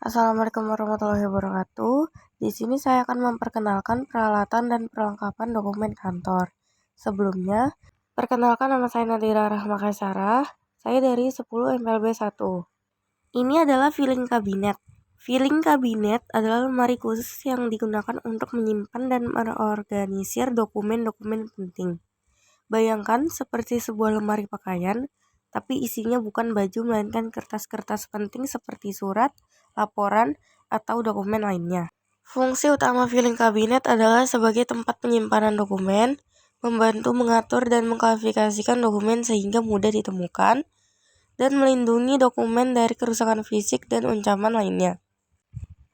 Assalamualaikum warahmatullahi wabarakatuh. Di sini saya akan memperkenalkan peralatan dan perlengkapan dokumen kantor. Sebelumnya, perkenalkan nama saya Nadira Rahma Kaisara. Saya dari 10 MPLB 1. Ini adalah filing kabinet. Filing kabinet adalah lemari khusus yang digunakan untuk menyimpan dan mengorganisir dokumen-dokumen penting. Bayangkan seperti sebuah lemari pakaian, tapi isinya bukan baju melainkan kertas-kertas penting seperti surat, laporan, atau dokumen lainnya. Fungsi utama filing kabinet adalah sebagai tempat penyimpanan dokumen, membantu mengatur dan mengklasifikasikan dokumen sehingga mudah ditemukan, dan melindungi dokumen dari kerusakan fisik dan ancaman lainnya.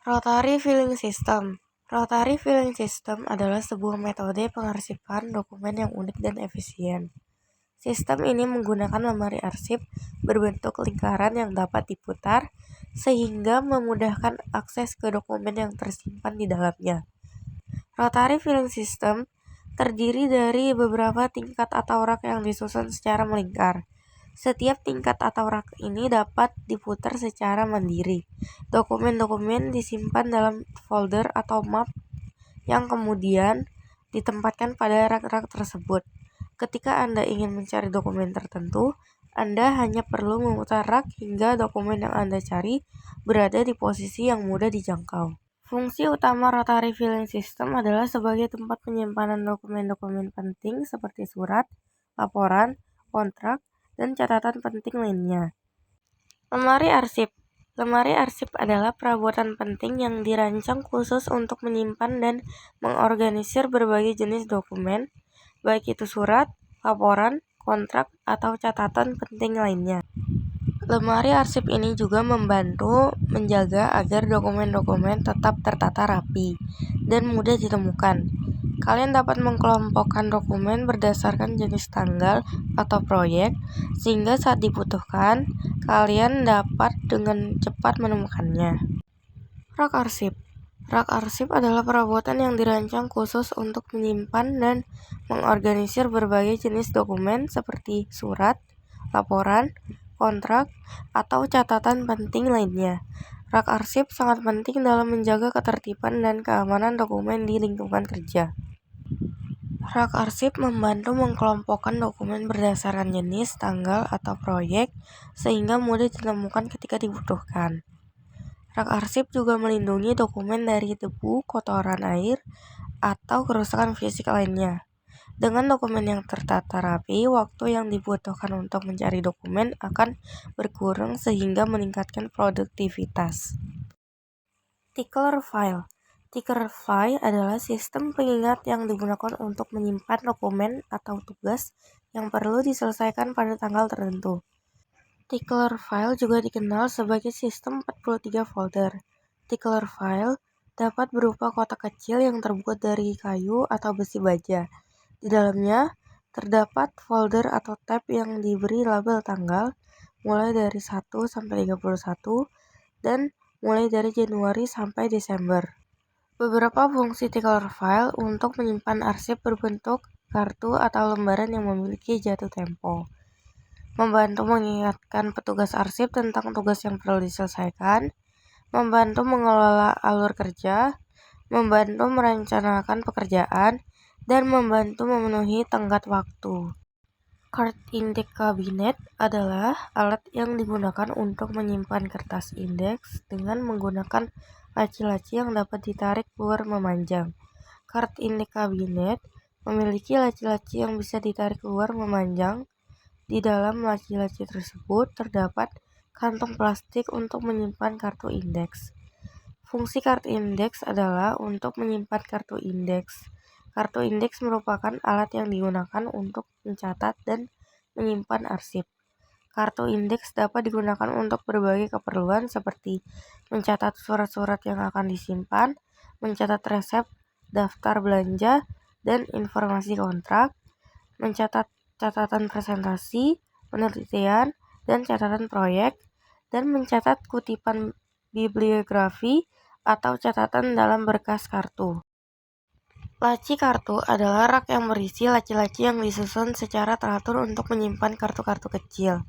Rotary Filing System. Rotary Filing System adalah sebuah metode pengarsipan dokumen yang unik dan efisien. Sistem ini menggunakan lemari arsip berbentuk lingkaran yang dapat diputar sehingga memudahkan akses ke dokumen yang tersimpan di dalamnya. Rotary Filing System terdiri dari beberapa tingkat atau rak yang disusun secara melingkar. Setiap tingkat atau rak ini dapat diputar secara mandiri. Dokumen-dokumen disimpan dalam folder atau map yang kemudian ditempatkan pada rak-rak tersebut. Ketika Anda ingin mencari dokumen tertentu, Anda hanya perlu memutar rak hingga dokumen yang Anda cari berada di posisi yang mudah dijangkau. Fungsi utama Rotary Filing System adalah sebagai tempat penyimpanan dokumen-dokumen penting seperti surat, laporan, kontrak, dan catatan penting lainnya. Lemari arsip. Lemari arsip adalah perabotan penting yang dirancang khusus untuk menyimpan dan mengorganisir berbagai jenis dokumen, baik itu surat, laporan, kontrak, atau catatan penting lainnya. Lemari arsip ini juga membantu menjaga agar dokumen-dokumen tetap tertata rapi dan mudah ditemukan. Kalian dapat mengelompokkan dokumen berdasarkan jenis tanggal atau proyek, sehingga saat dibutuhkan, kalian dapat dengan cepat menemukannya. Rak arsip. Rak arsip adalah perabotan yang dirancang khusus untuk menyimpan dan mengorganisir berbagai jenis dokumen seperti surat, laporan, kontrak, atau catatan penting lainnya. Rak arsip sangat penting dalam menjaga ketertiban dan keamanan dokumen di lingkungan kerja. Rak arsip membantu mengelompokkan dokumen berdasarkan jenis, tanggal, atau proyek sehingga mudah ditemukan ketika dibutuhkan. Rak arsip juga melindungi dokumen dari debu, kotoran air, atau kerusakan fisik lainnya. Dengan dokumen yang tertata rapi, waktu yang dibutuhkan untuk mencari dokumen akan berkurang sehingga meningkatkan produktivitas. Tickler File. Tickler File adalah sistem pengingat yang digunakan untuk menyimpan dokumen atau tugas yang perlu diselesaikan pada tanggal tertentu. Tickler File juga dikenal sebagai sistem 43 folder. Tickler File dapat berupa kotak kecil yang terbuat dari kayu atau besi baja. Di dalamnya terdapat folder atau tab yang diberi label tanggal mulai dari 1 sampai 31 dan mulai dari Januari sampai Desember. Beberapa fungsi Tickler File untuk menyimpan arsip berbentuk kartu atau lembaran yang memiliki jatuh tempo. Membantu mengingatkan petugas arsip tentang tugas yang perlu diselesaikan, membantu mengelola alur kerja, membantu merencanakan pekerjaan, dan membantu memenuhi tenggat waktu. Card Index Cabinet adalah alat yang digunakan untuk menyimpan kertas indeks dengan menggunakan laci-laci yang dapat ditarik keluar memanjang. Card Index Cabinet memiliki laci-laci yang bisa ditarik keluar memanjang. Di dalam laci-laci tersebut terdapat kantong plastik untuk menyimpan kartu indeks. Fungsi kartu indeks adalah untuk menyimpan kartu indeks. Kartu indeks merupakan alat yang digunakan untuk mencatat dan menyimpan arsip. Kartu indeks dapat digunakan untuk berbagai keperluan seperti mencatat surat-surat yang akan disimpan, mencatat resep, daftar belanja, dan informasi kontrak, mencatat catatan presentasi, penelitian, dan catatan proyek, dan mencatat kutipan bibliografi atau catatan dalam berkas kartu. Laci kartu adalah rak yang berisi laci-laci yang disusun secara teratur untuk menyimpan kartu-kartu kecil.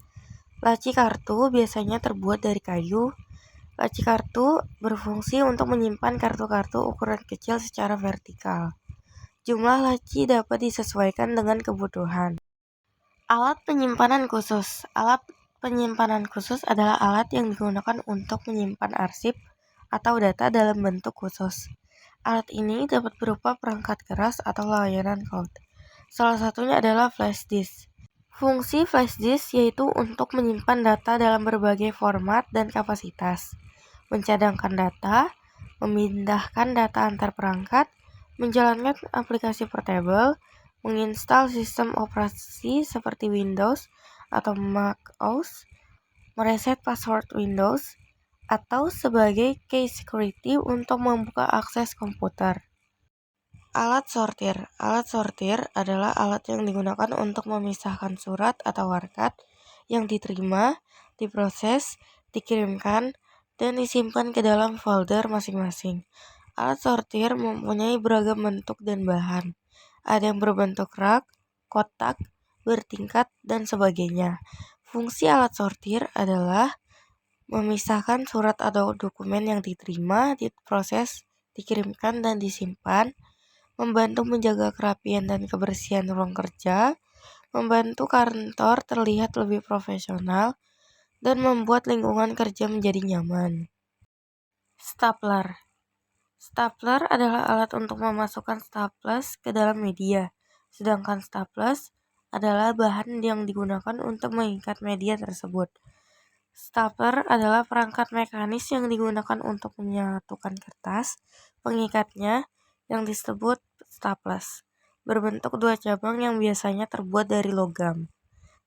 Laci kartu biasanya terbuat dari kayu. Laci kartu berfungsi untuk menyimpan kartu-kartu ukuran kecil secara vertikal. Jumlah laci dapat disesuaikan dengan kebutuhan. Alat penyimpanan khusus. Alat penyimpanan khusus adalah alat yang digunakan untuk menyimpan arsip atau data dalam bentuk khusus. Alat ini dapat berupa perangkat keras atau layanan cloud. Salah satunya adalah flash disk. Fungsi flash disk yaitu untuk menyimpan data dalam berbagai format dan kapasitas, mencadangkan data, memindahkan data antar perangkat, menjalankan aplikasi portable, menginstal sistem operasi seperti Windows atau Mac OS, mereset password Windows, atau sebagai key security untuk membuka akses komputer. Alat sortir. Alat sortir adalah alat yang digunakan untuk memisahkan surat atau warkat yang diterima, diproses, dikirimkan, dan disimpan ke dalam folder masing-masing. Alat sortir mempunyai beragam bentuk dan bahan. Ada yang berbentuk rak, kotak, bertingkat, dan sebagainya. Fungsi alat sortir adalah memisahkan surat atau dokumen yang diterima, diproses, dikirimkan, dan disimpan, membantu menjaga kerapian dan kebersihan ruang kerja, membantu kantor terlihat lebih profesional, dan membuat lingkungan kerja menjadi nyaman. Stapler. Stapler adalah alat untuk memasukkan staples ke dalam media, sedangkan staples adalah bahan yang digunakan untuk mengikat media tersebut. Stapler adalah perangkat mekanis yang digunakan untuk menyatukan kertas pengikatnya yang disebut staples, berbentuk dua cabang yang biasanya terbuat dari logam.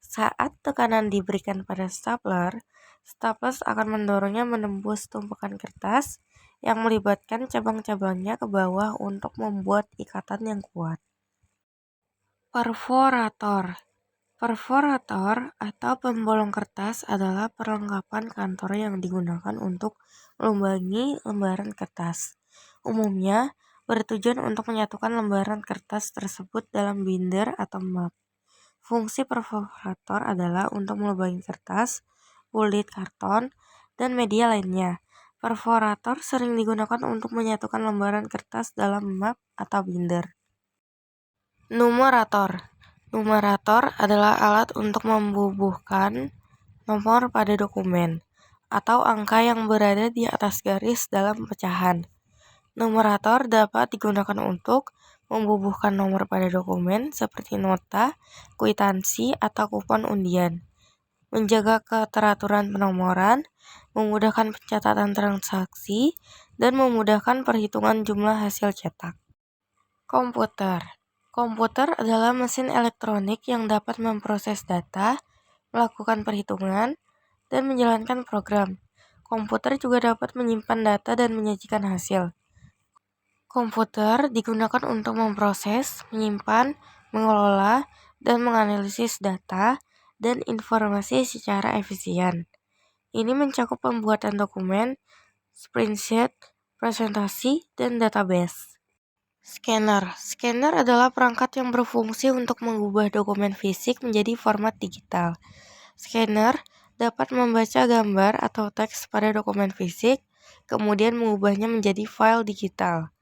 Saat tekanan diberikan pada stapler, staples akan mendorongnya menembus tumpukan kertas yang melibatkan cabang-cabangnya ke bawah untuk membuat ikatan yang kuat. Perforator. Perforator atau pembolong kertas adalah perlengkapan kantor yang digunakan untuk melubangi lembaran kertas. Umumnya bertujuan untuk menyatukan lembaran kertas tersebut dalam binder atau map. Fungsi perforator adalah untuk melubangi kertas, kulit karton, dan media lainnya. Perforator sering digunakan untuk menyatukan lembaran kertas dalam map atau binder. Numerator. Numerator adalah alat untuk membubuhkan nomor pada dokumen atau angka yang berada di atas garis dalam pecahan. Numerator dapat digunakan untuk membubuhkan nomor pada dokumen seperti nota, kwitansi, atau kupon undian, menjaga keteraturan penomoran, memudahkan pencatatan transaksi, dan memudahkan perhitungan jumlah hasil cetak. Komputer. Komputer adalah mesin elektronik yang dapat memproses data, melakukan perhitungan, dan menjalankan program. Komputer juga dapat menyimpan data dan menyajikan hasil. Komputer digunakan untuk memproses, menyimpan, mengelola, dan menganalisis data dan informasi secara efisien. Ini mencakup pembuatan dokumen, spreadsheet, presentasi, dan database. Scanner. Scanner adalah perangkat yang berfungsi untuk mengubah dokumen fisik menjadi format digital. Scanner dapat membaca gambar atau teks pada dokumen fisik, kemudian mengubahnya menjadi file digital.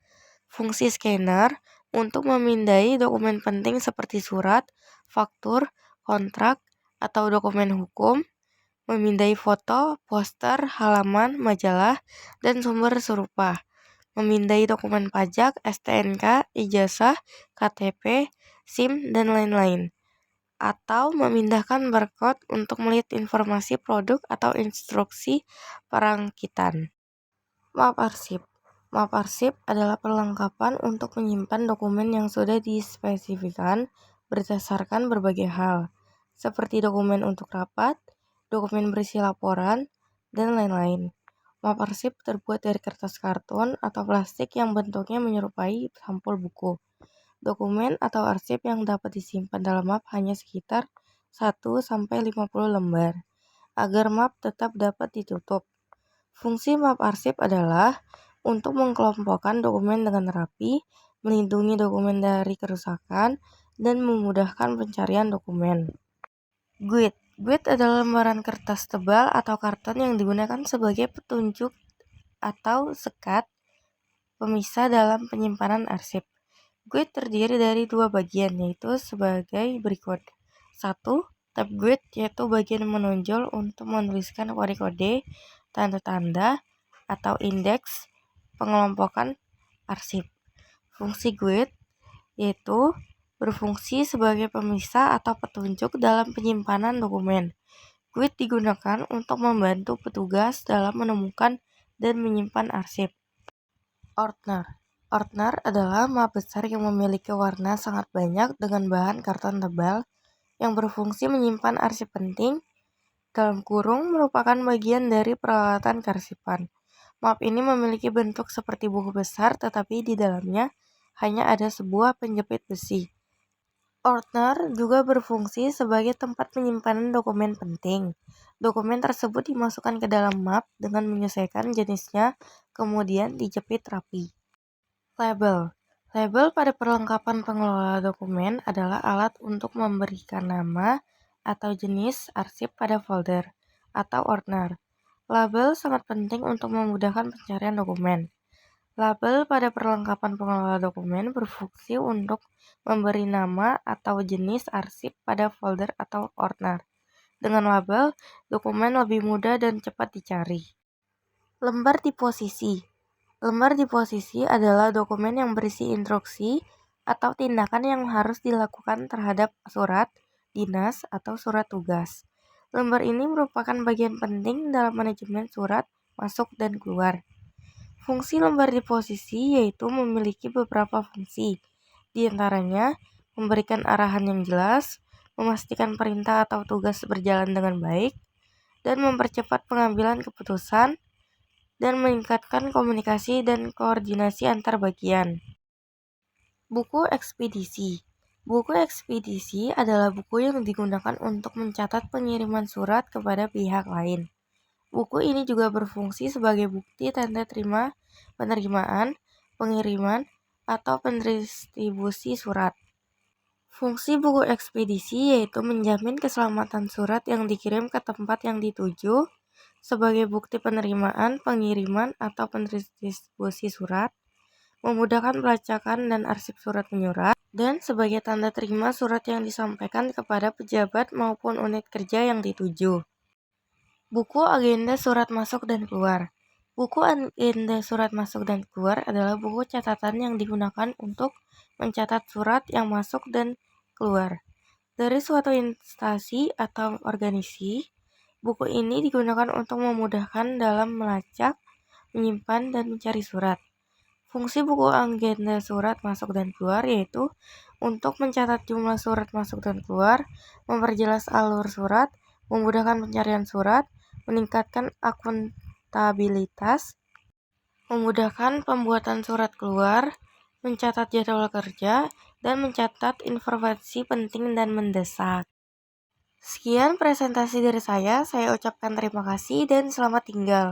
Fungsi scanner untuk memindai dokumen penting seperti surat, faktur, kontrak, atau dokumen hukum, memindai foto, poster, halaman, majalah, dan sumber serupa, memindai dokumen pajak, STNK, ijazah, KTP, SIM, dan lain-lain, atau memindahkan barcode untuk melihat informasi produk atau instruksi perangkitan. Map arsip. Map arsip adalah perlengkapan untuk menyimpan dokumen yang sudah dispesifikan berdasarkan berbagai hal, seperti dokumen untuk rapat, dokumen berisi laporan, dan lain-lain. Map arsip terbuat dari kertas karton atau plastik yang bentuknya menyerupai sampul buku. Dokumen atau arsip yang dapat disimpan dalam map hanya sekitar 1-50 lembar, agar map tetap dapat ditutup. Fungsi map arsip adalah untuk mengkelompokkan dokumen dengan rapi, melindungi dokumen dari kerusakan, dan memudahkan pencarian dokumen. Guide. Guide adalah lembaran kertas tebal atau karton yang digunakan sebagai petunjuk atau sekat pemisah dalam penyimpanan arsip. GUID terdiri dari dua bagian, yaitu sebagai berikut. 1. Tab GUID, yaitu bagian menonjol untuk menuliskan kode-kode, tanda-tanda, atau indeks pengelompokan arsip. Fungsi GUID yaitu berfungsi sebagai pemisah atau petunjuk dalam penyimpanan dokumen. GUID digunakan untuk membantu petugas dalam menemukan dan menyimpan arsip. Ordner. Ordner adalah map besar yang memiliki warna sangat banyak dengan bahan karton tebal yang berfungsi menyimpan arsip penting, dalam kurung merupakan bagian dari peralatan kearsipan. Map ini memiliki bentuk seperti buku besar, tetapi di dalamnya hanya ada sebuah penjepit besi. Ordner juga berfungsi sebagai tempat penyimpanan dokumen penting. Dokumen tersebut dimasukkan ke dalam map dengan menyesuaikan jenisnya, kemudian dijepit rapi. Label. Label pada perlengkapan pengelola dokumen adalah alat untuk memberikan nama atau jenis arsip pada folder atau ordner. Label sangat penting untuk memudahkan pencarian dokumen. Label pada perlengkapan pengelola dokumen berfungsi untuk memberi nama atau jenis arsip pada folder atau ordner. Dengan label, dokumen lebih mudah dan cepat dicari. Lembar disposisi. Lembar disposisi adalah dokumen yang berisi instruksi atau tindakan yang harus dilakukan terhadap surat dinas atau surat tugas. Lembar ini merupakan bagian penting dalam manajemen surat masuk dan keluar. Fungsi lembar disposisi yaitu memiliki beberapa fungsi, di antaranya memberikan arahan yang jelas, memastikan perintah atau tugas berjalan dengan baik, dan mempercepat pengambilan keputusan, dan meningkatkan komunikasi dan koordinasi antar bagian. Buku ekspedisi. Buku ekspedisi adalah buku yang digunakan untuk mencatat pengiriman surat kepada pihak lain. Buku ini juga berfungsi sebagai bukti tanda terima penerimaan, pengiriman, atau pendistribusi surat. Fungsi buku ekspedisi yaitu menjamin keselamatan surat yang dikirim ke tempat yang dituju, sebagai bukti penerimaan, pengiriman, atau pendistribusi surat, memudahkan pelacakan dan arsip surat menyurat, dan sebagai tanda terima surat yang disampaikan kepada pejabat maupun unit kerja yang dituju. Buku agenda surat masuk dan keluar. Buku agenda surat masuk dan keluar adalah buku catatan yang digunakan untuk mencatat surat yang masuk dan keluar dari suatu instansi atau organisasi. Buku ini digunakan untuk memudahkan dalam melacak, menyimpan, dan mencari surat. Fungsi buku agenda surat masuk dan keluar yaitu untuk mencatat jumlah surat masuk dan keluar, memperjelas alur surat, memudahkan pencarian surat, meningkatkan akuntabilitas, memudahkan pembuatan surat keluar, mencatat jadwal kerja, dan mencatat informasi penting dan mendesak. Sekian presentasi dari saya ucapkan terima kasih dan selamat tinggal.